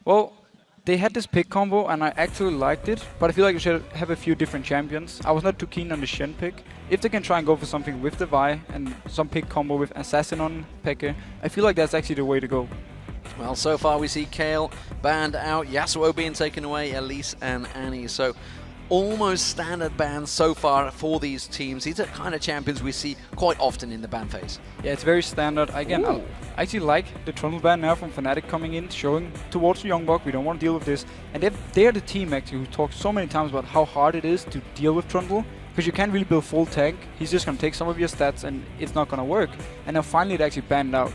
Well, they had this pick combo, and I actually liked it, but I feel like they should have a few different champions. I was not too keen on the Shen pick. If they can try and go for something with the Vi and some pick combo with Assassin on Peke, I feel like that's actually the way to go. Well, so far we see Kale banned out, Yasuo being taken away, Elise and Annie. So almost standard bans so far for these teams. These are kind of champions we see quite often in the ban phase. Yeah, it's very standard. Again, I actually like the Trundle ban now from Fnatic coming in, showing towards the YoungBuck, we don't want to deal with this. And they're the team actually who talks so many times about how hard it is to deal with Trundle, because you can't really build full tank. He's just going to take some of your stats and it's not going to work. And now finally it actually banned out.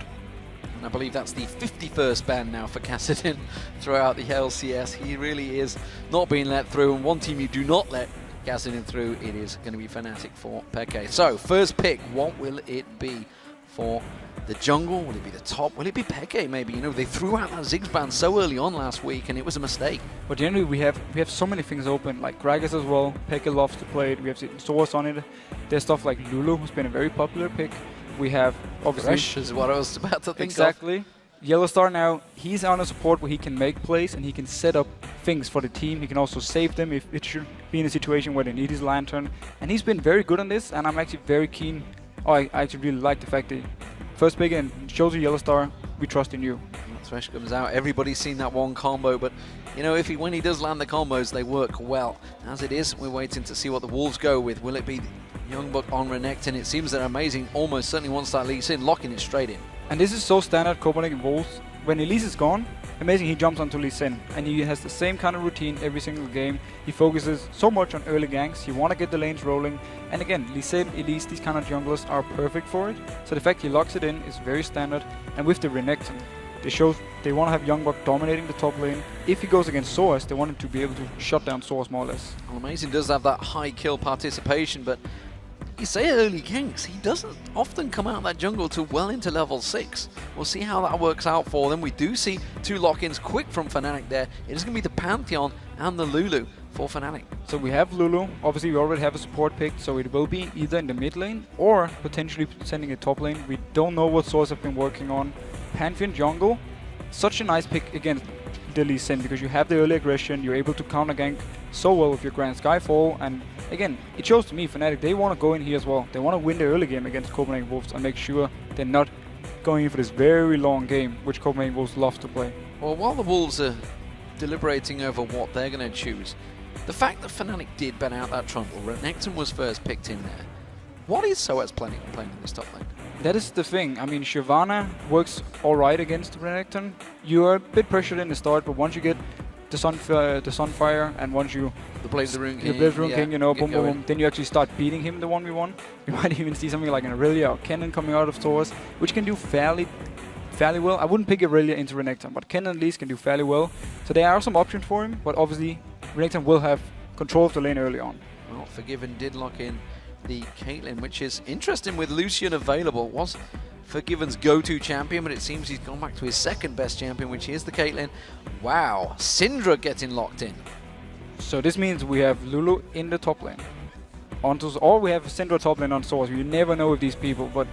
I believe that's the 51st ban now for Kassadin throughout the LCS. He really is not being let through, and one team you do not let Kassadin through, it is going to be Fnatic for Peke. So, first pick, what will it be for the jungle? Will it be the top? Will it be Peke maybe? You know, they threw out that Ziggs ban so early on last week and it was a mistake. But generally we have so many things open, like Rekkles as well. Peke loves to play it. We have sOAZ on it. There's stuff like Lulu, who's been a very popular pick. We have obviously Thresh is what I was about to think exactly. of. YellOwStaR now, he's on a support where he can make plays and he can set up things for the team. He can also save them if it should be in a situation where they need his lantern. And he's been very good on this, and I'm actually very keen. I actually really like the fact that first pick and shows you YellOwStaR, we trust in you. Thresh comes out, everybody's seen that one combo, but you know, when he does land the combos, they work well. As it is, we're waiting to see what the Wolves go with. Will it be YoungBuck on Renekton? It seems they're amazing, almost certainly once that leads in, locking it straight in. And this is so standard Copenhagen Wolves. When Elise is gone, amazing, he jumps onto Lee Sin. And he has the same kind of routine every single game. He focuses so much on early ganks. He want to get the lanes rolling. And again, Lee Sin, Elise, these kind of junglers are perfect for it. So the fact he locks it in is very standard. And with the Renekton, they want to have YoungBuck dominating the top lane. If he goes against sOAZ, they want him to be able to shut down sOAZ more or less. Well, amazing does have that high kill participation, but you say early ganks, he doesn't often come out of that jungle till well into level 6. We'll see how that works out for them. We do see two lock-ins quick from Fnatic there. It is going to be the Pantheon and the Lulu for Fnatic. So we have Lulu. Obviously we already have a support pick, so it will be either in the mid lane or potentially sending a top lane. We don't know what sOAZ have been working on. Pantheon jungle, such a nice pick against the Lee Sin, because you have the early aggression, you're able to counter gank so well with your Grand Skyfall, and again, it shows to me Fnatic, they want to go in here as well. They want to win the early game against Copenhagen Wolves and make sure they're not going in for this very long game, which Copenhagen Wolves love to play. Well, while the Wolves are deliberating over what they're going to choose, the fact that Fnatic did ban out that Trundle, Renekton was first picked in there. What is sOAZ playing in this top lane? That is the thing. I mean, Shyvana works alright against Renekton. You are a bit pressured in the start, but once you get the Sunfire and once you the Blaze the Rune King, you know, boom, boom, boom, then you actually start beating him the 1v1. You might even see something like an Aurelia or Kennen coming out of sOAZ, which can do fairly well. I wouldn't pick Aurelia into Renekton, but Kennen at least can do fairly well. So there are some options for him, but obviously Renekton will have control of the lane early on. Well, Forgiven did lock in the Caitlyn, which is interesting with Lucian available. Was Forgiven's go-to champion, but it seems he's gone back to his second best champion, which is the Caitlyn. Wow, Syndra getting locked in. So this means we have Lulu in the top lane. Or we have Syndra top lane on sOAZ. You never know with these people, but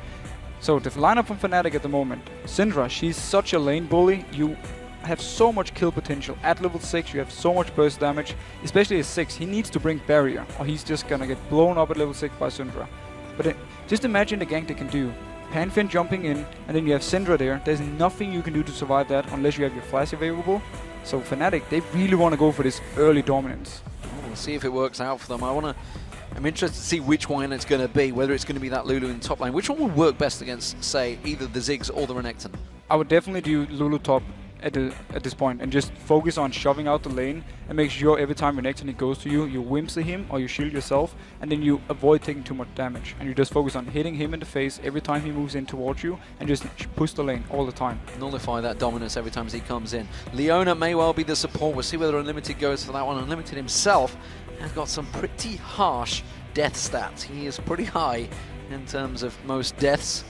so the lineup from Fnatic at the moment. Syndra, she's such a lane bully. You have so much kill potential. At level 6 you have so much burst damage, especially at 6. He needs to bring barrier or he's just gonna get blown up at level 6 by Syndra. But just imagine the gank they can do. Pantheon jumping in, and then you have Syndra there. There's nothing you can do to survive that unless you have your flash available. So Fnatic, they really want to go for this early dominance. We'll see if it works out for them. I'm interested to see which one it's going to be, whether it's going to be that Lulu in top lane. Which one would work best against, say, either the Ziggs or the Renekton? I would definitely do Lulu top at this point and just focus on shoving out the lane and make sure every time Renekton goes to you, you whimsy him or you shield yourself, and then you avoid taking too much damage. And you just focus on hitting him in the face every time he moves in towards you and just push the lane all the time. Nullify that dominance every time he comes in. Leona may well be the support. We'll see whether Unlimited goes for that one. Unlimited himself has got some pretty harsh death stats. He is pretty high in terms of most deaths.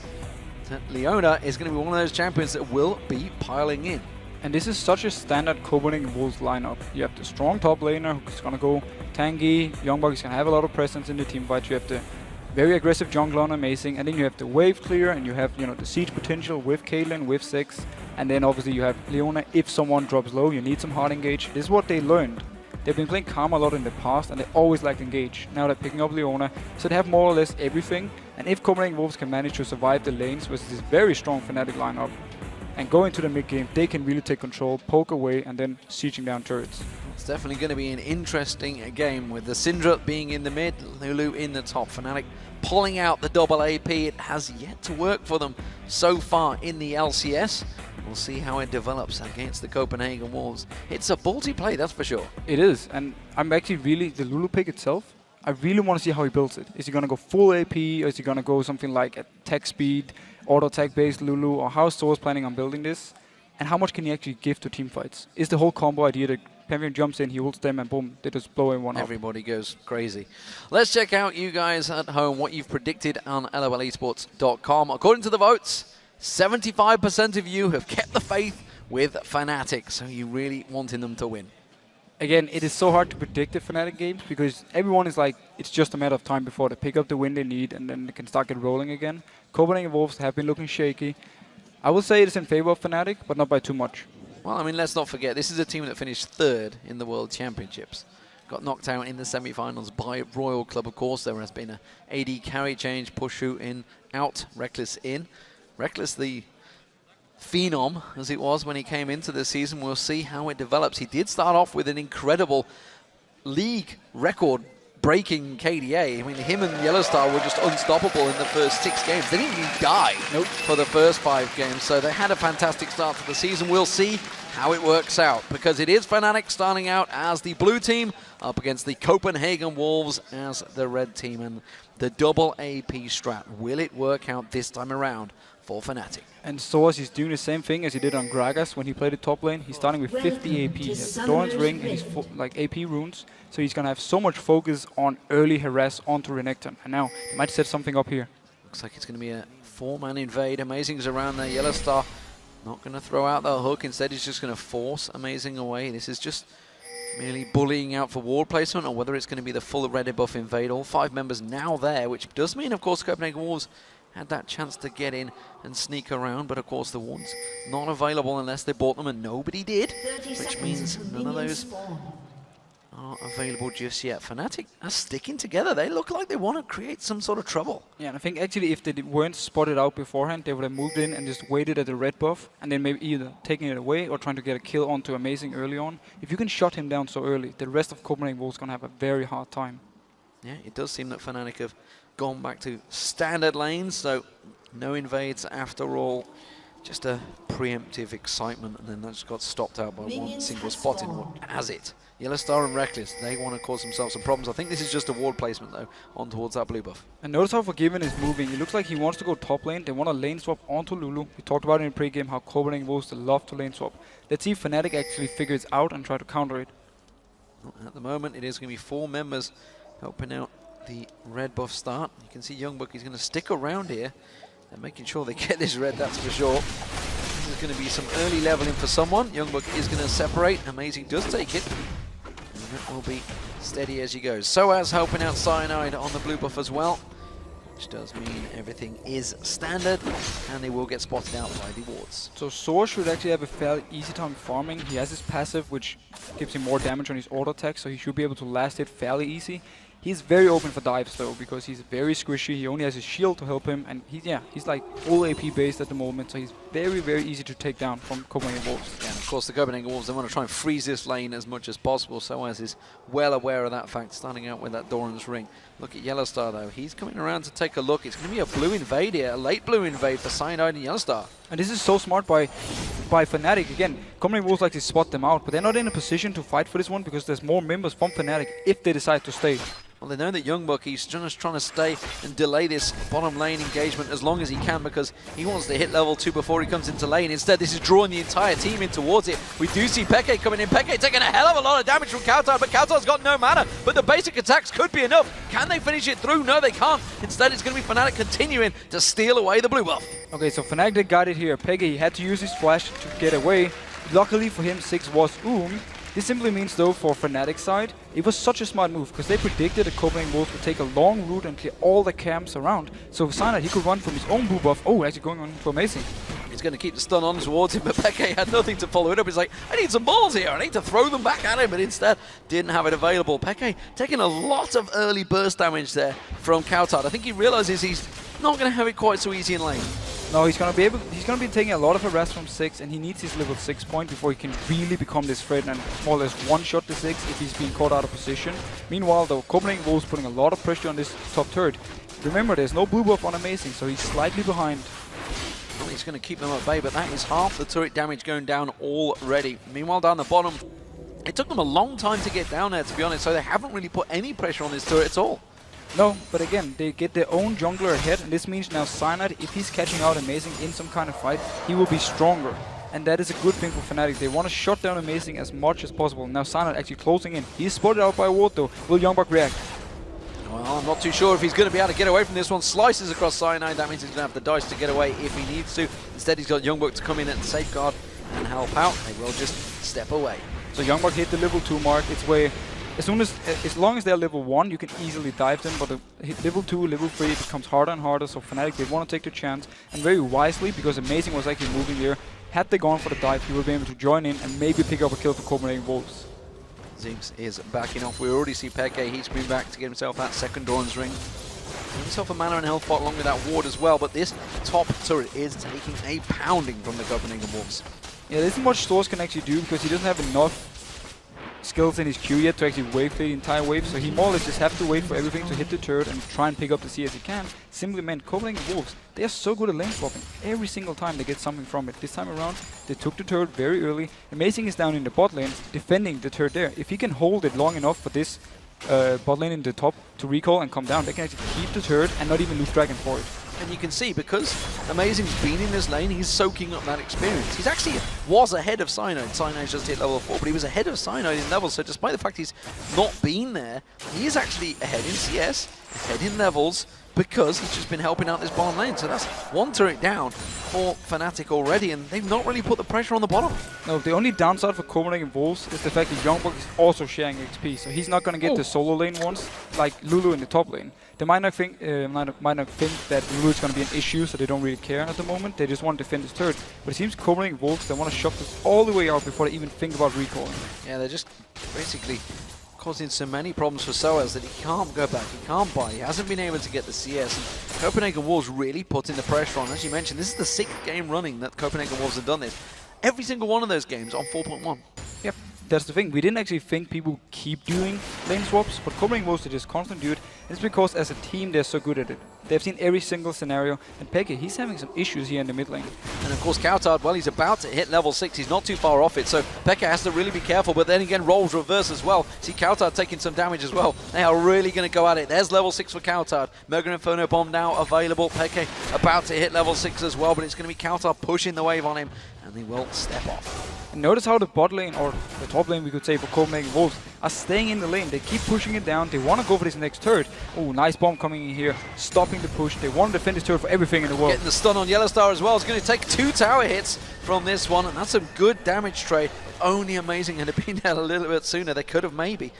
Leona is going to be one of those champions that will be piling in. And this is such a standard Copenhagen Wolves lineup. You have the strong top laner who's going to go tanky. YoungBuck is going to have a lot of presence in the team fight. You have the very aggressive jungler on Amazing, and then you have the wave clear, and you have, you know, the siege potential with Caitlyn, with Ziggs. And then obviously you have Leona. If someone drops low, you need some hard engage. This is what they learned. They've been playing Karma a lot in the past, and they always lacked engage. Now they're picking up Leona, so they have more or less everything. And if Copenhagen Wolves can manage to survive the lanes with this very strong Fnatic lineup and go into the mid game, they can really take control, poke away, and then sieging down turrets. It's definitely going to be an interesting game with the Syndra being in the mid, Lulu in the top. Fnatic pulling out the double AP. It has yet to work for them so far in the LCS. We'll see how it develops against the Copenhagen Wolves. It's a ballsy play, that's for sure. It is, and I'm actually really, the Lulu pick itself, I really want to see how he builds it. Is he going to go full AP, or is he going to go something like attack speed, auto attack based Lulu, or how is sOAZ planning on building this? And how much can he actually give to team fights? Is the whole combo idea that Pantheon jumps in, he ults them, and boom, they just blow everyone up. Everybody goes crazy. Let's check out you guys at home, what you've predicted on LOLesports.com. According to the votes, 75% of you have kept the faith with Fnatic, so you really wanting them to win. Again, it is so hard to predict the Fnatic games because everyone is like, it's just a matter of time before they pick up the win they need and then they can start get rolling again. Copenhagen Wolves have been looking shaky. I will say it is in favor of Fnatic, but not by too much. Well, I mean, let's not forget, this is a team that finished third in the World Championships. Got knocked out in the semi-finals by Royal Club, of course. There has been a AD carry change, Pushu in, out, Rekkles in. Rekkles, the phenom as it was when he came into the season. We'll see how it develops. He did start off with an incredible league record breaking KDA. I mean, him and YellOwStaR were just unstoppable in the first 6 games. They didn't even die for the first 5 games, so they had a fantastic start to the season. We'll see how it works out, because it is Fnatic starting out as the blue team up against the Copenhagen Wolves as the red team, and the double AP strat. Will it work out this time around for Fnatic? And sOAZ is doing the same thing as he did on Gragas when he played the top lane. He's starting with 50 AP. He has Doran's Ring and he's like AP runes. So he's going to have so much focus on early harass onto Renekton. And now he might set something up here. Looks like it's going to be a 4-man invade. Amazing's around there. YellOwStaR not going to throw out the hook. Instead, he's just going to force Amazing away. This is just merely bullying out for ward placement, or whether it's going to be the full red debuff invade. All 5 members now there, which does mean, of course, Copenhagen Wolves had that chance to get in and sneak around, but of course the wards not available unless they bought them, and nobody did, which means none of those are available just yet. Fnatic are sticking together. They look like they want to create some sort of trouble. Yeah, and I think actually if they weren't spotted out beforehand, they would have moved in and just waited at the red buff, and then maybe either taking it away or trying to get a kill onto Amazing early on. If you can shut him down so early, the rest of Copenhagen Wolves going to have a very hard time. Yeah, it does seem that Fnatic have gone back to standard lanes, so no invades after all. Just a preemptive excitement, and then that just got stopped out by one single spot in what has it. YellOwStaR and Rekkles, they want to cause themselves some problems. I think this is just a ward placement though, on towards that blue buff. And notice how Forgiven is moving. It looks like he wants to go top lane. They want a lane swap onto Lulu. We talked about it in pre-game how Copenhagen Wolves love to lane swap. Let's see if Fnatic actually figures it out and try to counter it. Well, at the moment it is going to be 4 members helping out the red buff start. You can see YoungBuck is going to stick around here and making sure they get this red, that's for sure. There's going to be some early leveling for someone. YoungBuck is going to separate. Amazing does take it. And that will be steady as he goes. sOAZ helping out Cyanide on the blue buff as well, which does mean everything is standard, and they will get spotted out by the wards. So sOAZ should actually have a fairly easy time farming. He has his passive, which gives him more damage on his auto attack, so he should be able to last it fairly easy. He's very open for dives though, because he's very squishy. He only has his shield to help him, and he's like full AP based at the moment, so he's very, very easy to take down from Copenhagen Wolves. Yeah, and of course the Copenhagen Wolves, they want to try and freeze this lane as much as possible. sOAZ is well aware of that fact, starting out with that Doran's Ring. Look at YellOwStaR though, he's coming around to take a look. It's going to be a blue invade here, a late blue invade for Cyanide and YellOwStaR. And this is so smart by Fnatic. Again, Copenhagen Wolves like to spot them out, but they're not in a position to fight for this one because there's more members from Fnatic if they decide to stay. Well, they know that YoungBuck, he's just trying to stay and delay this bottom lane engagement as long as he can, because he wants to hit level 2 before he comes into lane. Instead, this is drawing the entire team in towards it. We do see Peke coming in. Peke taking a hell of a lot of damage from cowTard, but cowTard's got no mana. But the basic attacks could be enough. Can they finish it through? No, they can't. Instead, it's going to be Fnatic continuing to steal away the blue buff. Okay, so Fnatic got it here. Peke, he had to use his flash to get away. Luckily for him, Ziggs was This simply means, though, for Fnatic's side, it was such a smart move, because they predicted that Copenhagen Wolves would take a long route and clear all the camps around. So Cyanide, he could run from his own blue buff. Oh, actually going on for Amazing. He's going to keep the stun on towards him, but Peke had nothing to follow it up. He's like, I need some balls here. I need to throw them back at him, but instead didn't have it available. Peke taking a lot of early burst damage there from cowTard. I think he realizes he's not going to have it quite so easy in lane. No, he's gonna be taking a lot of harass from Ziggs, and he needs his level 6 point before he can really become this threat and more or less one-shot the Ziggs if he's being caught out of position. Meanwhile, though, Copenhagen Wolves putting a lot of pressure on this top turret. Remember, there's no blue buff on Amazing, so he's slightly behind. Well, he's going to keep them at bay, but that is half the turret damage going down already. Meanwhile, down the bottom, it took them a long time to get down there, to be honest, so they haven't really put any pressure on this turret at all. No, but again, they get their own jungler ahead, and this means now Cyanide, if he's catching out Amazing in some kind of fight, he will be stronger. And that is a good thing for Fnatic. They want to shut down Amazing as much as possible. Now Cyanide actually closing in. He's spotted out by a ward though. Will YoungBuck react? Well, I'm not too sure if he's going to be able to get away from this one. Slices across Cyanide, that means he's going to have the dice to get away if he needs to. Instead, he's got YoungBuck to come in and safeguard and help out. They will just step away. So YoungBuck hit the level 2 mark. It's where as long as they're level 1, you can easily dive them, but hit level 2, level 3, it becomes harder and harder, so Fnatic, they want to take the chance, and very wisely, because Amazing was actually moving there. Had they gone for the dive, he would be able to join in and maybe pick up a kill for Copenhagen Wolves. Ziggs is backing off. We already see Peke, he's been back to get himself that second Doran's ring. Give himself a mana and health pot along with that ward as well, but this top turret is taking a pounding from the Copenhagen Wolves. Yeah, there isn't much sOAZ can actually do, because he doesn't have enough skills in his queue yet to actually wave the entire wave, so he more or less just have to wait for everything to hit the turret and try and pick up the CS he can. Simply meant Copenhagen Wolves, they are so good at lane swapping. Every single time they get something from it. This time around, they took the turret very early. Amazing is down in the bot lane, defending the turret there. If he can hold it long enough for this bot lane in the top to recall and come down, they can actually keep the turret and not even lose Dragon for it. And you can see, because Amazing's been in this lane, he's soaking up that experience. He's actually was ahead of Cyanide. Cyanide just hit level 4, but he was ahead of Cyanide in levels, so despite the fact he's not been there, he is actually ahead in CS, ahead in levels, because he's just been helping out this bottom lane. So that's one turret down for Fnatic already, and they've not really put the pressure on the bottom. No, the only downside for Copenhagen Wolves is the fact that YoungBuck is also sharing XP, so he's not going to get the solo lane ones like Lulu in the top lane. They might not think that Lulu is going to be an issue, so they don't really care at the moment. They just want to defend this turret. But it seems Copenhagen Wolves, they want to shove this all the way out before they even think about recalling. Yeah, they're just basically causing so many problems for sOAZ that he can't go back, he can't buy, he hasn't been able to get the CS. And Copenhagen Wolves really putting the pressure on. As you mentioned, this is the 6th game running that Copenhagen Wolves have done this. Every single one of those games on 4.1. Yep, that's the thing. We didn't actually think people keep doing lane swaps, but Copenhagen Wolves, they just constantly do it. It's because as a team, they're so good at it. They've seen every single scenario, and Peke, he's having some issues here in the mid lane. And of course, cowTard, well, he's about to hit level 6. He's not too far off it, so Peke has to really be careful. But then again, roles reverse as well. See cowTard taking some damage as well. They are really going to go at it. There's level 6 for cowTard. Mega Inferno Bomb now available. Peke about to hit level 6 as well, but it's going to be cowTard pushing the wave on him, and they will step off. And notice how the bot lane, or the top lane we could say for Copenhagen Wolves, are staying in the lane. They keep pushing it down. They want to go for this next turret. Oh, nice bomb coming in here, stopping the push. They want to defend this turret for everything in the world. Getting the stun on YellOwStaR as well. It's going to take 2 tower hits from this one, and that's a good damage trade. Only Amazing had been there a little bit sooner. They could have maybe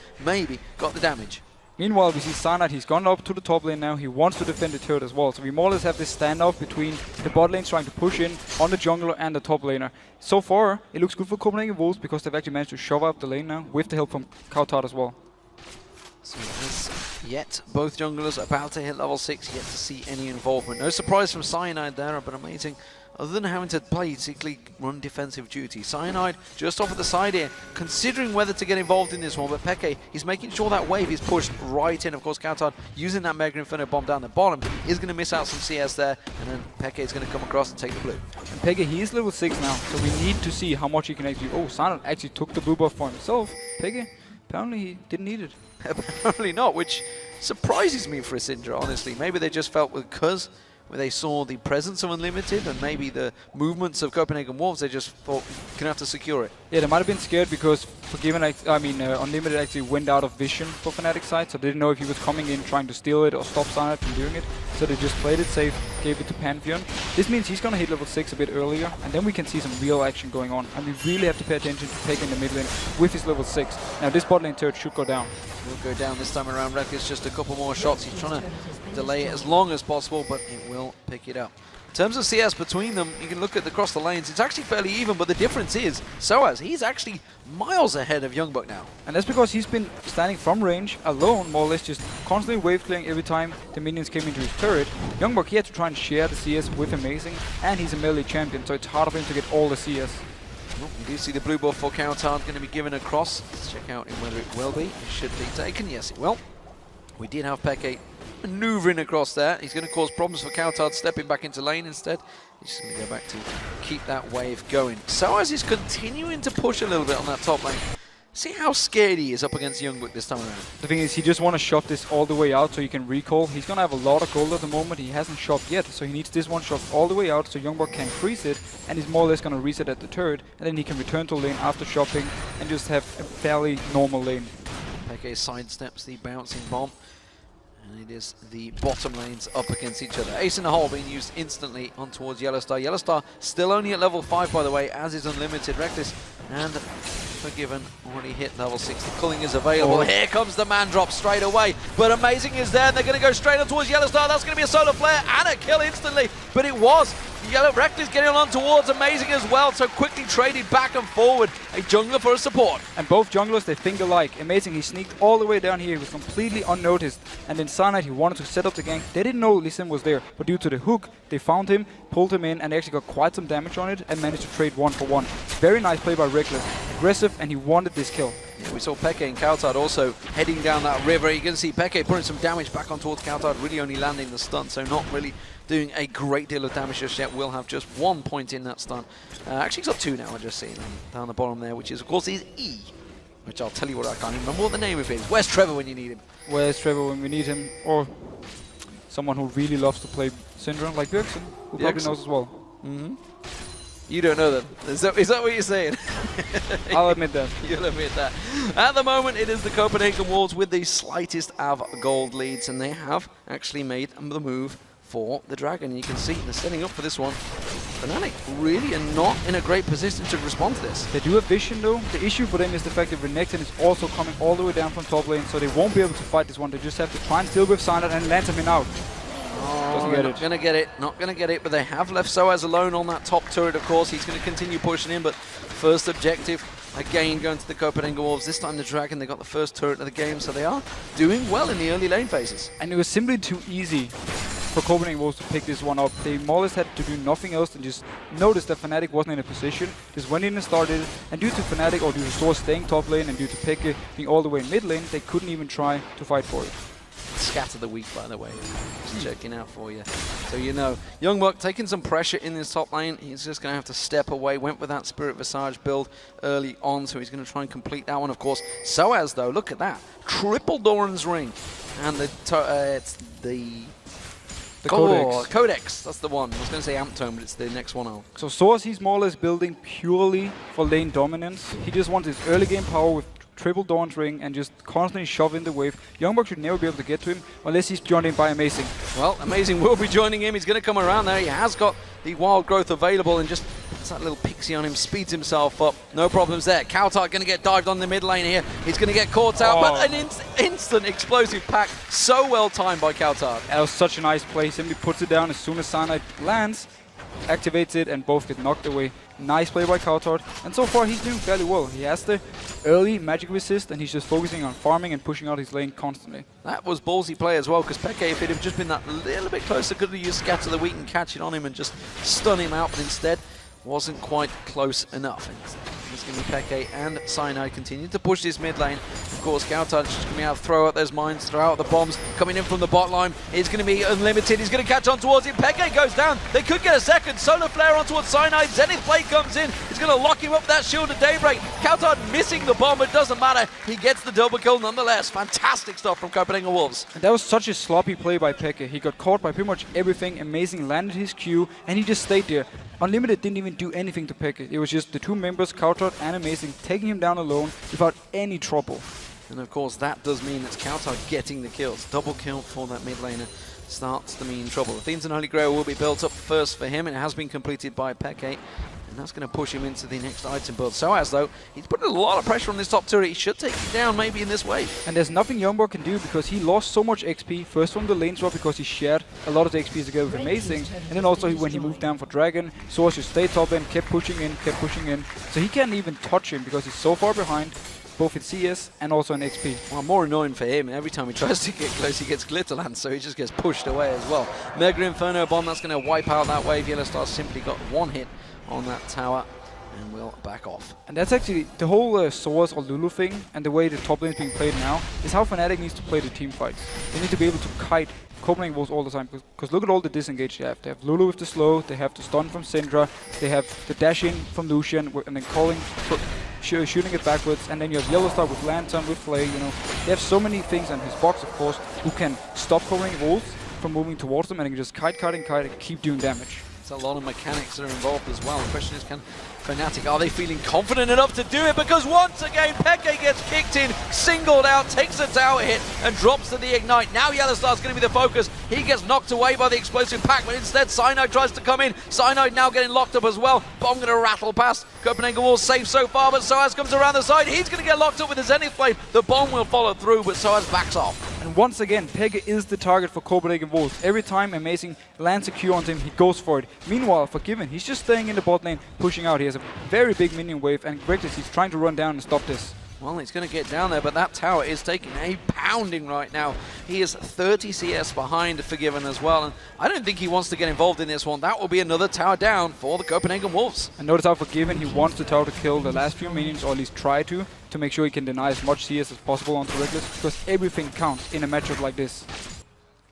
got the damage. Meanwhile, we see Cyanide, he's gone up to the top lane now. He wants to defend the turret as well. So we more or less have this standoff between the bot lanes trying to push in on the jungler and the top laner. So far, it looks good for Copenhagen Wolves because they've actually managed to shove up the lane now with the help from cowTard as well. So yet both junglers about to hit level 6, yet to see any involvement. No surprise from Cyanide there, but Amazing, other than having to basically run defensive duty. Cyanide just off at the side here, considering whether to get involved in this one, but Peke, he's making sure that wave is pushed right in. Of course, cowTard using that Mega Inferno Bomb down the bottom is going to miss out some CS there, and then Peke is going to come across and take the blue. And Peke, he is level 6 now, so we need to see how much he can actually... Oh, Cyanide actually took the blue buff for himself. Peke, apparently he didn't need it. Apparently not, which surprises me for a Syndra, honestly. Maybe they just felt because they saw the presence of Unlimited and maybe the movements of Copenhagen Wolves, they just thought, we're going to have to secure it. Yeah, they might have been scared because Unlimited actually went out of vision for Fnatic side, so they didn't know if he was coming in trying to steal it or stop Cyanide from doing it. So they just played it safe, gave it to Pantheon. This means he's going to hit level 6 a bit earlier, and then we can see some real action going on. And we really have to pay attention to Peke in the mid lane with his level 6. Now this bot lane turret should go down. Will go down this time around. Rekkles just a couple more shots. He's trying to delay it as long as possible, but it will pick it up. In terms of CS between them, you can look at across the lanes, it's actually fairly even, but the difference is sOAZ, he's actually miles ahead of YoungBuck now. And that's because he's been standing from range alone, more or less just constantly wave clearing every time the minions came into his turret. YoungBuck, he had to try and share the CS with Amazing, and he's a melee champion, so it's hard for him to get all the CS. Well, you do see the blue buff for cowTard going to be given across. Let's check out whether it will be. It should be taken. Yes, it will. We did have Peke maneuvering across there. He's going to cause problems for cowTard, stepping back into lane instead. He's just going to go back to keep that wave going. sOAZ is continuing to push a little bit on that top lane. See how scared he is up against YoungBuck this time around. The thing is, he just want to shove this all the way out so he can recall. He's going to have a lot of gold at the moment. He hasn't shoved yet, so he needs this one shoved all the way out so YoungBuck can freeze it, and he's more or less going to reset at the turret, and then he can return to lane after shopping and just have a fairly normal lane. Peke sidesteps the bouncing bomb. And it is the bottom lanes up against each other. Ace in the hole being used instantly on towards YellOwStaR. YellOwStaR still only at level 5, by the way, as is Unlimited. Rekkles and Forgiven already hit level 6. The culling is available. Here comes the man drop straight away. But Amazing is there, and they're going to go straight on towards YellOwStaR. That's going to be a solar flare and a kill instantly. But it was Rekkles getting on towards Amazing as well, so quickly traded back and forward. A jungler for a support. And both junglers, they think alike. Amazing, he sneaked all the way down here. He was completely unnoticed. And then Cyanide, he wanted to set up the gank. They didn't know Lucian was there, but due to the hook, they found him, pulled him in, and they actually got quite some damage on it and managed to trade 1-for-1. Very nice play by Rekkles. Aggressive, and he wanted this kill. Yeah, we saw Peke and cowTard also heading down that river. You can see Peke putting some damage back on towards cowTard, really only landing the stun, so not really doing a great deal of damage just yet. Will have just 1 point in that stun. Actually, he's got 2 now, I just seen down the bottom there, which is, of course, his E. Which I'll tell you what, I can't even remember what the name of it is. Where's Trevor when you need him? Where's Trevor when we need him? Or someone who really loves to play Syndra, like Bjergsen, who probably knows as well. Mm-hmm. You don't know that. Is that what you're saying? I'll admit that. You'll admit that. At the moment, it is the Copenhagen Wolves with the slightest of gold leads, and they have actually made the move for the Dragon. You can see they're setting up for this one. Fnatic really are not in a great position to respond to this. They do have vision though. The issue for them is the fact that Renekton is also coming all the way down from top lane, so they won't be able to fight this one. They just have to try and steal with Cyanide and land him out. Oh, not going to get it, not going to get it, but they have left sOAZ alone on that top turret, of course. He's going to continue pushing in, but first objective, again, going to the Copenhagen Wolves. This time the Dragon, they got the first turret of the game, so they are doing well in the early lane phases. And it was simply too easy for Copenhagen Wolves to pick this one up. They more or less had to do nothing else than just notice that Fnatic wasn't in a position, just went in and started, and due to Fnatic, or due to sOAZ staying top lane, and due to Peke being all the way in mid lane, they couldn't even try to fight for it. Scatter the week, by the way. Just checking out for you. So you know, YoungBuck taking some pressure in this top lane. He's just going to have to step away. Went with that Spirit Visage build early on, so he's going to try and complete that one, of course. sOAZ, though, look at that. Triple Doran's Ring. And it's the Codex. Codex, that's the one. I was going to say Amp Tome, but it's the next one out. So sOAZ, he's more or less building purely for lane dominance. He just wants his early game power with triple Dawn's Ring and just constantly shove in the wave. YoungBuck should never be able to get to him unless he's joined in by Amazing. Well, Amazing will be joining him. He's going to come around there. He has got the wild growth available and just puts that little pixie on him, speeds himself up. No problems there. cowTard going to get dived on the mid lane here. He's going to get caught out, but an instant explosive pack. So well timed by cowTard. That was such a nice play. He simply puts it down as soon as Cyanide lands, activates it, and both get knocked away. Nice play by cowTard, and so far he's doing fairly well. He has the early magic resist, and he's just focusing on farming and pushing out his lane constantly. That was ballsy play as well, because Peke, if it had just been that little bit closer, could have used Scatter the Weak and catch it on him and just stun him out, but instead wasn't quite close enough. It's going to be Peke and Cyanide continue to push this mid lane. Of course, cowTard just coming out, throw out those mines, throw out the bombs, coming in from the bot line. It's going to be Unlimited. He's going to catch on towards it. Peke goes down. They could get a second. Solar Flare on towards Cyanide. Zenith Blade comes in. He's going to lock him up with that Shield of Daybreak. cowTard missing the bomb. It doesn't matter. He gets the double kill nonetheless. Fantastic stuff from Copenhagen Wolves. And that was such a sloppy play by Peke. He got caught by pretty much everything. Amazing landed his Q, and he just stayed there. Unlimited didn't even do anything to Peke. It was just the two members, cowTard and Amazing, taking him down alone without any trouble. And of course that does mean it's cowTard getting the kills. Double kill for that mid laner starts to mean trouble. The Themes and Holy Grail will be built up first for him. It has been completed by Peke. and that's going to push him into the next item build. sOAZ, though, he's putting a lot of pressure on this top turret. He should take it down maybe in this wave. And there's nothing YoungBuck can do because he lost so much XP, first from the lane swap because he shared a lot of the XP together with Amazing, and then also when he moved down for Dragon, sOAZ just stayed top lane, kept pushing in, so he can't even touch him because he's so far behind, both in CS and also in XP. Well, more annoying for him, every time he tries to get close he gets Glitterland, so he just gets pushed away as well. Mega Inferno Bomb, that's going to wipe out that wave. YellOwStaR simply got one hit on that tower and will back off. And that's actually the whole sOAZ or Lulu thing, and the way the top lane is being played now is how Fnatic needs to play the team fights. They need to be able to kite Copenhagen Wolves all the time, because look at all the disengage they have. They have Lulu with the slow, they have the stun from Syndra, they have the dash in from Lucian, and then calling for shooting it backwards, and then you have YellOwStaR with Lantern, with Flay, you know. They have so many things, and his box, of course, who can stop Copenhagen Wolves from moving towards them, and they can just kite and keep doing damage. There's a lot of mechanics that are involved as well. The question is, can Fnatic, are they feeling confident enough to do it? Because once again, Peke gets kicked in, singled out, takes a tower hit, and drops to the Ignite. Now YellOwStar is going to be the focus. He gets knocked away by the explosive pack, but instead Cyanide tries to come in. Cyanide now getting locked up as well. Bomb going to rattle past. Copenhagen Wolves safe so far, but sOAZ comes around the side. He's going to get locked up with the Zenith Flame. The bomb will follow through, but sOAZ backs off. And once again, Peke is the target for Copenhagen Wolves. Every time Amazing lands a Q onto him, he goes for it. Meanwhile, Forgiven, he's just staying in the bot lane, pushing out. He has a very big minion wave, and Rekkles, he's trying to run down and stop this. Well, he's going to get down there, but that tower is taking a pounding right now. He is 30 CS behind Forgiven as well, and I don't think he wants to get involved in this one. That will be another tower down for the Copenhagen Wolves. And notice how Forgiven, he wants the tower to kill the last few minions, or at least try to make sure he can deny as much CS as possible onto Rekkles, because everything counts in a matchup like this.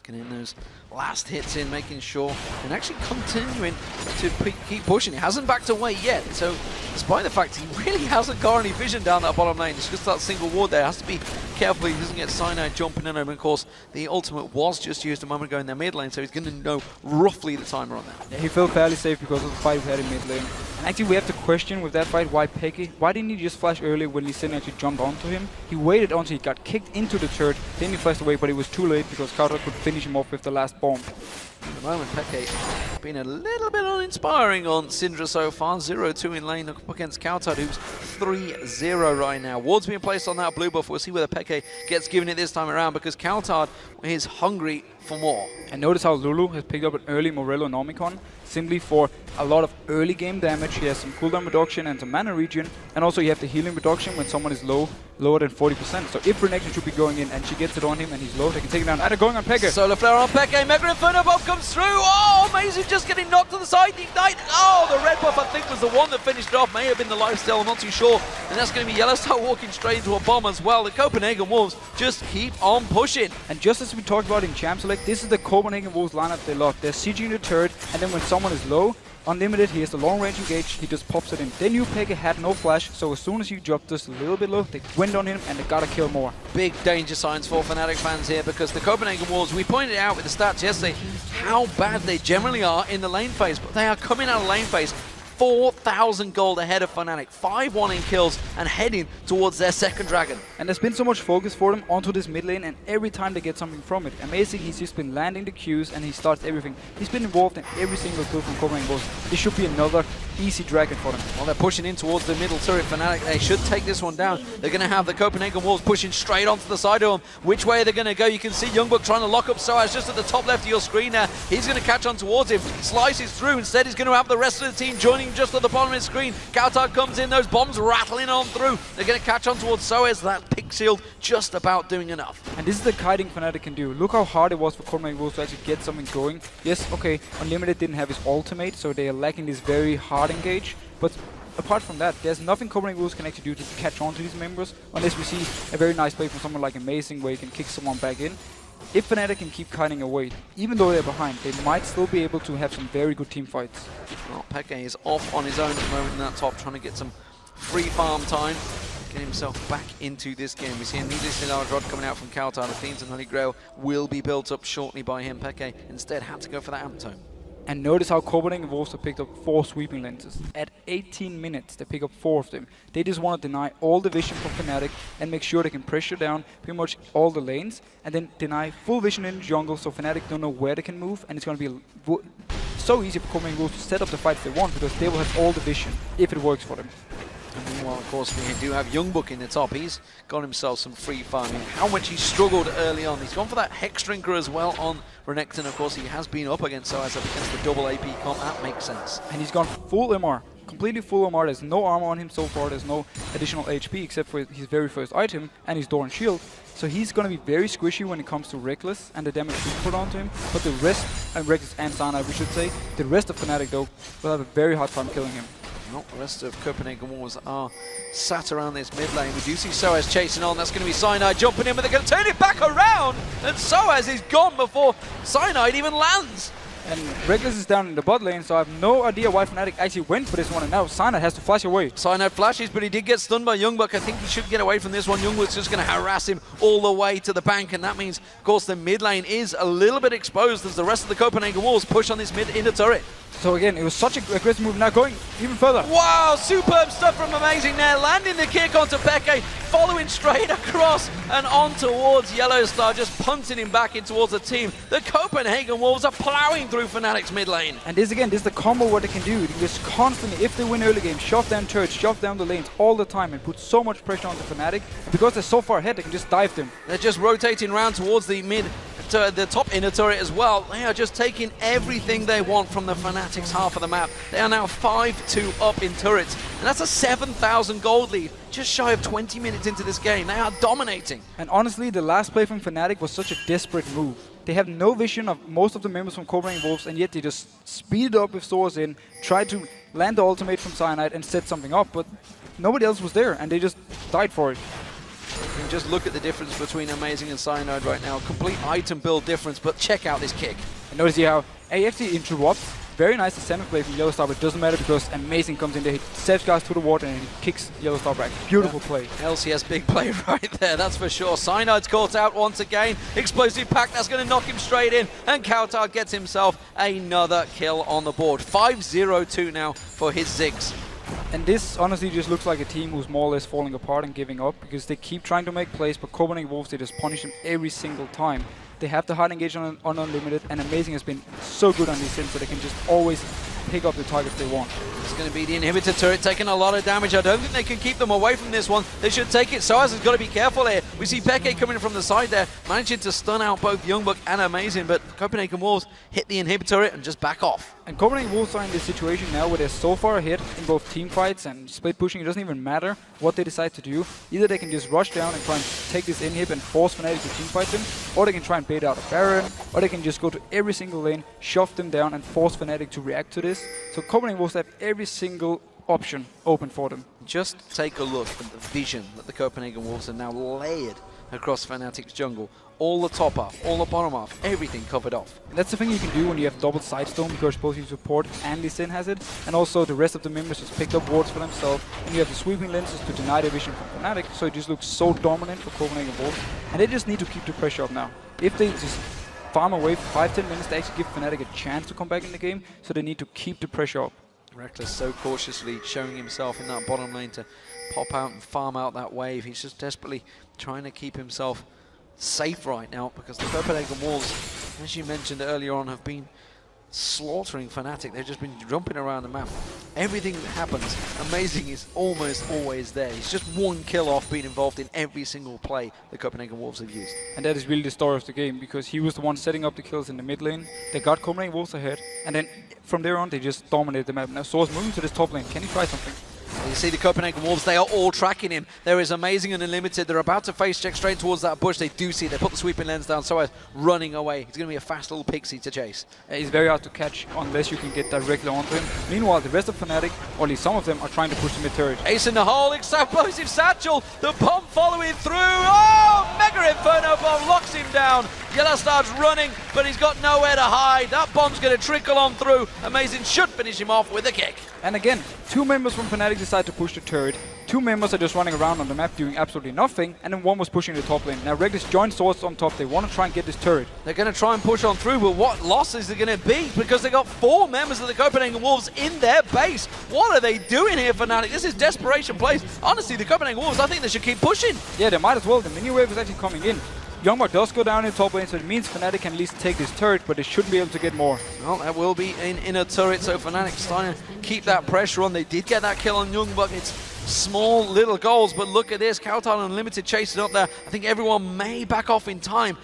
Getting those last hits in, making sure, and actually continuing to keep pushing. He hasn't backed away yet, so despite the fact he really hasn't got any vision down that bottom lane, just that single ward there, has to be careful he doesn't get Cyanide jumping in him. Of course, the ultimate was just used a moment ago in their mid lane, so he's going to know roughly the timer on that. Yeah, he felt fairly safe because of the fight we had in mid lane. And actually we have to question with that fight why Peke, why didn't he just flash earlier when Lee Sin actually jumped onto him? He waited until he got kicked into the turret, then he flashed away, but it was too late because cowTard could finish him off with the last bomb. At the moment, Peke been a little bit uninspiring on Syndra so far. 0-2 in lane up against cowTard, who's 3-0 right now. Ward's being placed on that blue buff. We'll see whether Peke gets given it this time around, because cowTard is hungry for more. And notice how Lulu has picked up an early Morello Nomicon, simply for a lot of early game damage. He has some cooldown reduction and some mana regen, and also you have the healing reduction when someone is lower than 40%. So if Renekton should be going in and she gets it on him and he's low, they can take it down. And they're going on Peke. Solar Flare on Peke, Mega Inferno Bomb comes through. Oh, Amazing just getting knocked to the side. The Ignite. Oh, the red buff I think was the one that finished it off. May have been the lifesteal, I'm not too sure. And that's going to be YellOwStaR walking straight into a bomb as well. The Copenhagen Wolves just keep on pushing. And just as we talked about in Champ Select, this is the Copenhagen Wolves lineup they lock. They're sieging the turret, and then when someone is low, unlimited, he has the long range engage, he just pops it in. They knew Peke had no flash, so as soon as he dropped just a little bit low, they went on him and they gotta kill more. Big danger signs for Fnatic fans here, because the Copenhagen Wolves, we pointed out with the stats yesterday how bad they generally are in the lane phase, but they are coming out of lane phase 4,000 gold ahead of Fnatic, 5-1 in kills, and heading towards their second dragon. And there's been so much focus for them onto this mid lane, and every time they get something from it. Amazing, he's just been landing the Qs and he starts everything. He's been involved in every single kill from Copenhagen Wolves. This should be another easy dragon for them. Well, they're pushing in towards the middle turret. Fnatic, they should take this one down. They're going to have the Copenhagen Wolves pushing straight onto the side of them. Which way are they going to go? You can see YoungBuck trying to lock up sOAZ just at the top left of your screen there. He's going to catch on towards him, slices through. Instead, he's going to have the rest of the team joining him just at the bottom of his screen. cowTard comes in, those bombs rattling on through. They're going to catch on towards sOAZ. That pick shield just about doing enough. And this is the kiting Fnatic can do. Look how hard it was for Copenhagen Wolves to actually get something going. Yes, okay, Unlimited didn't have his ultimate, so they are lacking this very hard engage. But apart from that, there's nothing Copenhagen Wolves can actually do to catch on to these members, unless we see a very nice play from someone like Amazing, where you can kick someone back in. If Fnatic can keep kiting away, even though they're behind, they might still be able to have some very good team fights. Well, Peke is off on his own at the moment in that top, trying to get some free farm time, get himself back into this game. We see a needlessly large rod coming out from cowTard. The Fiends and Holy Grail will be built up shortly by him. Peke instead had to go for that amp tome. And notice how Copenhagen Wolves have picked up 4 sweeping lenses. At 18 minutes, they pick up 4 of them. They just want to deny all the vision from Fnatic and make sure they can pressure down pretty much all the lanes, and then deny full vision in the jungle so Fnatic don't know where they can move, and it's going to be so easy for Copenhagen Wolves to set up the fights they want because they will have all the vision if it works for them. And meanwhile, of course, we do have YoungBuck in the top. He's got himself some free farming. How much he struggled early on. He's gone for that Hex Drinker as well on Renekton. Of course, he has been up against sOAZ, up against the double AP comp. That makes sense. And he's gone full MR. Completely full MR. There's no armor on him so far. There's no additional HP except for his very first item and his Door and Shield. So he's going to be very squishy when it comes to Rekkles and the damage he put onto him. But the rest, and Rekkles and Cyanide we should say, the rest of Fnatic though will have a very hard time killing him. Well, the rest of Copenhagen Wolves are sat around this mid lane. We do see sOAZ chasing on. That's going to be Cyanide jumping in, but they're going to turn it back around. And sOAZ is gone before Cyanide even lands. And Rekkles is down in the bot lane, so I have no idea why Fnatic actually went for this one, and now Cyanide has to flash away. Cyanide flashes, but he did get stunned by YoungBuck. I think he should get away from this one. YoungBuck's just going to harass him all the way to the bank, and that means, of course, the mid lane is a little bit exposed as the rest of the Copenhagen Wolves push on this mid inner turret. So again, it was such an aggressive move, now going even further. Wow, superb stuff from Amazing there, landing the kick onto xPeke, following straight across and on towards YellOwStaR, just punting him back in towards the team. The Copenhagen Wolves are plowing through Fnatic's mid lane. And this is the combo what they can do. They can just constantly, if they win early game, shove down turrets, shove down the lanes all the time and put so much pressure onto Fnatic. And because they're so far ahead, they can just dive them. They're just rotating around towards the mid, to the top inner turret as well. They are just taking everything they want from the Fnatic's half of the map. They are now 5-2 up in turrets, and that's a 7,000 gold lead. Just shy of 20 minutes into this game. They are dominating. And honestly, the last play from Fnatic was such a desperate move. They have no vision of most of the members from Copenhagen Wolves, and yet they just speeded up with sOAZ in, tried to land the ultimate from Cyanide and set something up, but nobody else was there, and they just died for it. You can just look at the difference between Amazing and Cyanide right now. Complete item build difference, but check out this kick. And notice here how AFC interrupts. Very nice assembly play from YellOwStaR, but it doesn't matter because Amazing comes in there, he saves guys to the water and he kicks YellOwStaR back. Beautiful play. LCS big play right there, that's for sure. Cyanide's caught out once again. Explosive pack, that's going to knock him straight in. And cowTard gets himself another kill on the board. 5-0-2 now for his Ziggs. And this honestly just looks like a team who's more or less falling apart and giving up because they keep trying to make plays, but Copenhagen Wolves, they just punish them every single time. They have the hard engage on Unlimited, and Amazing has been so good on these sims, so they can just always pick up the targets they want. It's going to be the inhibitor turret taking a lot of damage. I don't think they can keep them away from this one. They should take it. sOAZ has got to be careful here. We see xPeke coming from the side there, managing to stun out both YoungBuck and Amazing, but Copenhagen Wolves hit the inhibitor turret and just back off. And Copenhagen Wolves are in this situation now where they're so far ahead in both team fights and split pushing. It doesn't even matter what they decide to do. Either they can just rush down and try and take this inhib and force Fnatic to team fight them, or they can try and bait out a Baron, or they can just go to every single lane, shove them down and force Fnatic to react to this. So Copenhagen Wolves have every single option open for them. Just take a look at the vision that the Copenhagen Wolves are now layered across Fnatic's jungle. All the top half, all the bottom half, everything covered off. And that's the thing you can do when you have double sidestone, because both your support and Lucian has it, and also the rest of the members just picked up wards for themselves, and you have the sweeping lenses to deny the vision from Fnatic, so it just looks so dominant for Copenhagen Wolves, and they just need to keep the pressure up now. If they just farm away for 5-10 minutes, they actually give Fnatic a chance to come back in the game, so they need to keep the pressure up. Rekkles so cautiously showing himself in that bottom lane to pop out and farm out that wave. He's just desperately trying to keep himself safe right now because the Copenhagen Wolves, as you mentioned earlier on, have been slaughtering Fnatic. They've just been jumping around the map. Everything that happens, Amazing is almost always there. He's just one kill off being involved in every single play the Copenhagen Wolves have used. And that is really the story of the game, because he was the one setting up the kills in the mid lane. They got Copenhagen Wolves ahead, and then from there on they just dominated the map. Now sOAZ moving to this top lane. Can he try something? You see the Copenhagen Wolves, they are all tracking him. There is Amazing and Unlimited. They're about to face check straight towards that bush. They do see it. They put the sweeping lens down. sOAZ running away. He's going to be a fast little pixie to chase. He's very hard to catch unless you can get directly onto him. Meanwhile, the rest of Fnatic, or at least some of them, are trying to push the mid turret. Ace in the hole, explosive satchel. The bomb following through. Oh, Mega Inferno bomb locks him down. YellOwStar's running, but he's got nowhere to hide. That bomb's going to trickle on through. Amazing should finish him off with a kick. And again, two members from Fnatic decide to push the turret. Two members are just running around on the map doing absolutely nothing, and then one was pushing the top lane. Now Rekkles joins sOAZ on top. They want to try and get this turret. They're going to try and push on through, but what losses are going to be? Because they got 4 members of the Copenhagen Wolves in their base. What are they doing here, Fnatic? This is desperation plays. Honestly, the Copenhagen Wolves, I think they should keep pushing. Yeah, they might as well. The mini wave is actually coming in. YoungBuck does go down in top lane, so it means Fnatic can at least take this turret, but they shouldn't be able to get more. Well, that will be in a turret, so Fnatic starting to keep that pressure on. They did get that kill on YoungBuck. It's small little goals, but look at this. cowTard Unlimited chasing up there. I think everyone may back off in time.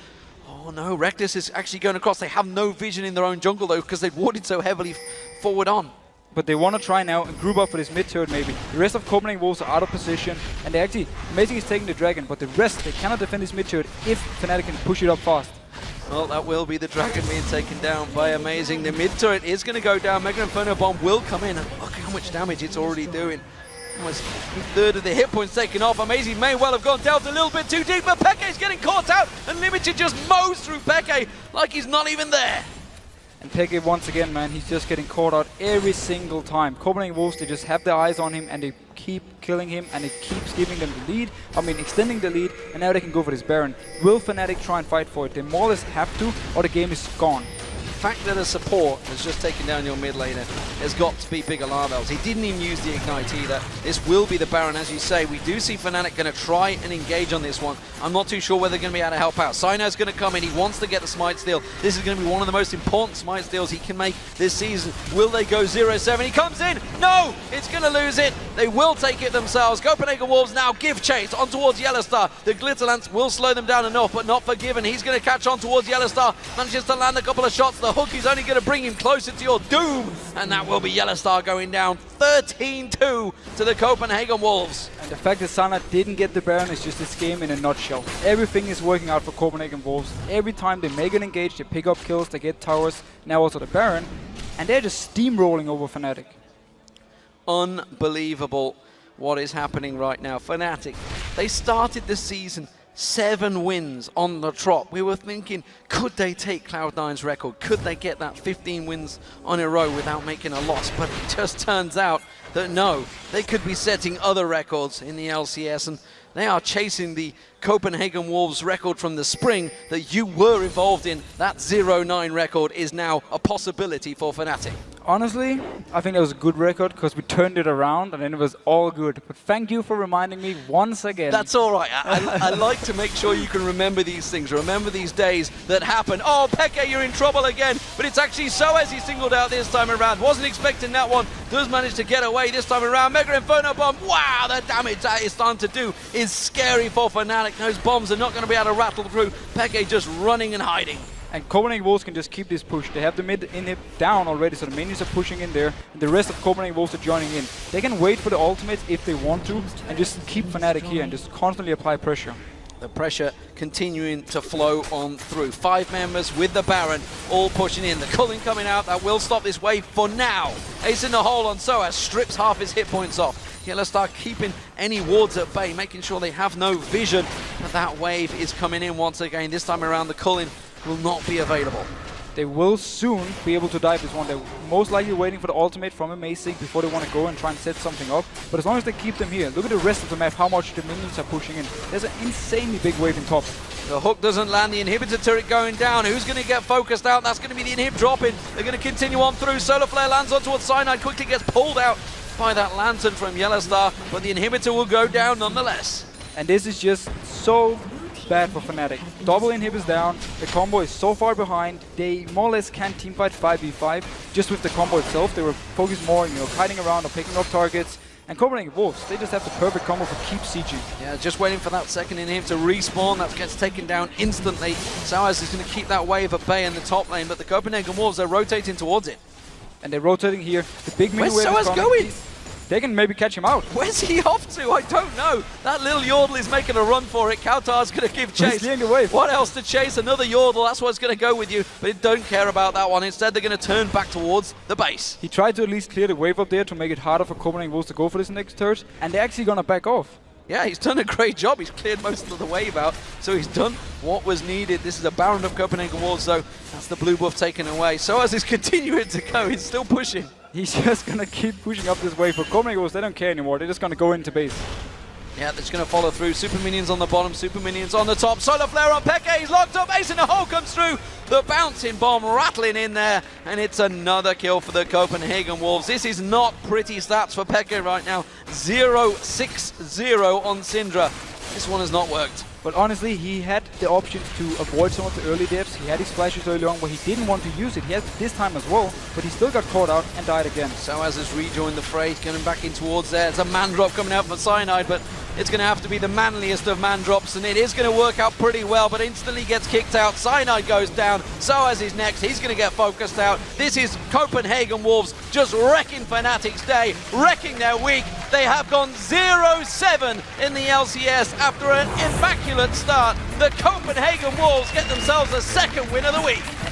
Oh no, Rekkles is actually going across. They have no vision in their own jungle though, because they've warded so heavily forward on. But they want to try now and group up for this mid turret maybe. The rest of Copenhagen Wolves are out of position, and they actually, Amazing is taking the dragon, but the rest, they cannot defend this mid turret if Fnatic can push it up fast. Well, that will be the dragon being taken down by Amazing. The mid turret is going to go down. Mega Inferno Bomb will come in, and look how much damage it's already doing. Almost a third of the hit points taken off. Amazing may well have gone down a little bit too deep, but Peke's getting caught out, and Limited just mows through Peke like he's not even there. And Peke once again, man, he's just getting caught out every single time. Copenhagen Wolves, they just have their eyes on him and they keep killing him, and it keeps giving them the lead. I mean, extending the lead, and now they can go for this Baron. Will Fnatic try and fight for it? They more or less have to, or the game is gone. The fact that a support has just taken down your mid laner has got to be big alarm bells. He didn't even use the Ignite either. This will be the Baron, as you say. We do see Fnatic going to try and engage on this one. I'm not too sure whether they're going to be able to help out. Cyanide's going to come in. He wants to get the Smite steal. This is going to be one of the most important Smite steals he can make this season. Will they go 0-7? He comes in. No! It's going to lose it. They will take it themselves. Copenhagen Wolves now give chase on towards YellOwStaR. The Glitter Lance will slow them down enough, but not forgiven. He's going to catch on towards YellOwStaR. Manages to land a couple of shots. The hook is only going to bring him closer to your doom, and that will be YellOwStaR going down 13-2 to the Copenhagen Wolves. And the fact that Cyanide didn't get the Baron is just this game in a nutshell. Everything is working out for Copenhagen Wolves. Every time they make an engage, they pick up kills, they get towers, now also the Baron, and they're just steamrolling over Fnatic. Unbelievable what is happening right now. Fnatic, they started the season 7 wins on the trot. We were thinking, could they take Cloud9's record? Could they get that 15 wins on a row without making a loss? But it just turns out that no, they could be setting other records in the LCS, and they are chasing the Copenhagen Wolves record from the spring that you were involved in. That 0-9 record is now a possibility for Fnatic. Honestly, I think that was a good record because we turned it around and then it was all good. But thank you for reminding me once again. That's all right. I like to make sure you can remember these things, remember these days that happen. Oh, Peke, you're in trouble again. But it's actually sOAZ he singled out this time around. Wasn't expecting that one. Does manage to get away this time around. Mega Inferno Bomb. Wow, the damage that is starting to do is scary for Fnatic. Those bombs are not going to be able to rattle through. Peke just running and hiding. And Copenhagen Wolves can just keep this push. They have the mid inhib down already, so the minions are pushing in there. And the rest of Copenhagen Wolves are joining in. They can wait for the ultimates if they want to, and just keep Fnatic here and just constantly apply pressure. The pressure continuing to flow on through. 5 members with the Baron, all pushing in. The culling coming out, that will stop this wave for now. Ace in the hole on sOAZ, strips half his hit points off. YellOwStaR keeping any wards at bay, making sure they have no vision. But that wave is coming in once again. This time around, the culling will not be available. They will soon be able to dive this one. They're most likely waiting for the ultimate from Amazing before they want to go and try and set something up. But as long as they keep them here, look at the rest of the map, how much the minions are pushing in. There's an insanely big wave in top. The hook doesn't land, the inhibitor turret going down. Who's going to get focused out? That's going to be the inhib dropping. They're going to continue on through. Solar Flare lands on towards Cyanide, quickly gets pulled out by that lantern from YellOwStaR, but the inhibitor will go down nonetheless. And this is just so bad for Fnatic. Double inhib is down, the combo is so far behind, they more or less can't teamfight 5v5 just with the combo itself. They were focused more on kiting around or picking up targets. And Copenhagen Wolves, they just have the perfect combo for keep sieging. Yeah, just waiting for that second inhib to respawn. That gets taken down instantly. sOAZ is going to keep that wave at bay in the top lane, but the Copenhagen Wolves are rotating towards it. And they're rotating here. The big mini wave is coming. Going? They can maybe catch him out. Where's he off to? I don't know. That little Yordle is making a run for it. cowTard's going to give chase. He's leading the wave. What else to chase? Another Yordle. That's what's going to go with you. But they don't care about that one. Instead, they're going to turn back towards the base. He tried to at least clear the wave up there to make it harder for Copenhagen Wolves to go for this next turret. And they're actually going to back off. Yeah, he's done a great job. He's cleared most of the wave out, so he's done what was needed. This is a Baron of Copenhagen Wolves, so that's the blue buff taken away. sOAZ is continuing to go. He's still pushing. He's just going to keep pushing up this wave. For Copenhagen Wolves, they don't care anymore. They're just going to go into base. Yeah, they're just going to follow through. Super minions on the bottom, super minions on the top. Solar Flare on Peke, he's locked up. Ace in the hole comes through. The bouncing bomb rattling in there, and it's another kill for the Copenhagen Wolves. This is not pretty stats for Peke right now. 0-6-0 on Syndra. This one has not worked. But honestly, he had the option to avoid some of the early dips. He had his flashes early on where he didn't want to use it. He has it this time as well, but he still got caught out and died again. sOAZ has rejoined the fray, going back in towards there. It's a man drop coming out for Cyanide, but it's going to have to be the manliest of man drops, and it is going to work out pretty well, but instantly gets kicked out. Cyanide goes down. sOAZ is next. He's going to get focused out. This is Copenhagen Wolves just wrecking Fnatic's day, wrecking their week. They have gone 0-7 in the LCS after an immaculate start. The Copenhagen Wolves get themselves a second win of the week.